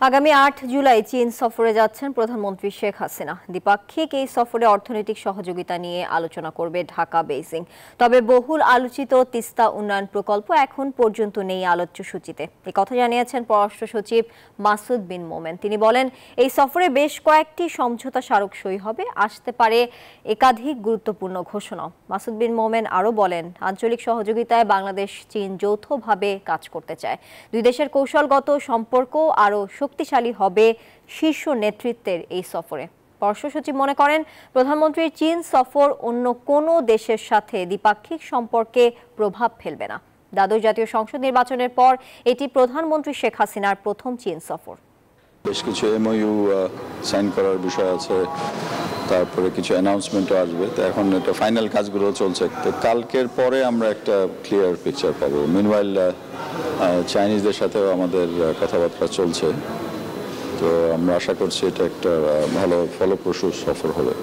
আগামী ৮ জুলাই চীন সফরে যাচ্ছেন প্রধানমন্ত্রী শেখ হাসিনা। দ্বিপাক্ষিক এই সফরে অর্থনৈতিক সহযোগিতা নিয়ে আলোচনা করবে ঢাকা বেইজিং। তবে বহুল আলোচিত তিস্তা উন্নয়ন প্রকল্প এখন পর্যন্ত নেই আলোচ্য সূচিতে। এই কথা জানিয়েছেন পররাষ্ট্র সচিব মাসুদ বিন মোমেন। তিনি বলেন, এই সফরে বেশ কয়েকটি সমঝোতা স্মারক সই হবে, আসতে পারে একাধিক গুরুত্বপূর্ণ ঘোষণা। মাসুদ বিন মোমেন আরও বলেন, আঞ্চলিক সহযোগিতায় বাংলাদেশ চীন যৌথভাবে কাজ করতে চায়। দুই দেশের কৌশলগত সম্পর্ক আরও শক্তিশালী হবে শীর্ষ নেতৃত্বের এই সফরে। পররাষ্ট্র সচিব মনে করেন, প্রধানমন্ত্রীর চীন সফর অন্য কোনো দেশের সাথে দ্বিপাক্ষিক সম্পর্কে প্রভাব ফেলবে না। দ্বাদশ জাতীয় সংসদ নির্বাচনের পর এটি প্রধানমন্ত্রী শেখ হাসিনার প্রথম চীন সফর। বেশ কিছু এমওইউ সাইন করার বিষয় আছে, তারপরে কিছু অ্যানাউন্সমেন্টও আসবে। তো এখন এটা ফাইনাল কাজগুলো চলছে। তো কালকের পরে আমরা একটা ক্লিয়ার পিকচার পাবো। মিনওয়াইল চাইনিজদের সাথেও আমাদের কথাবার্তা চলছে। তো আমরা আশা করছি এটা একটা ভালো ফলপ্রসূ সফর হবে।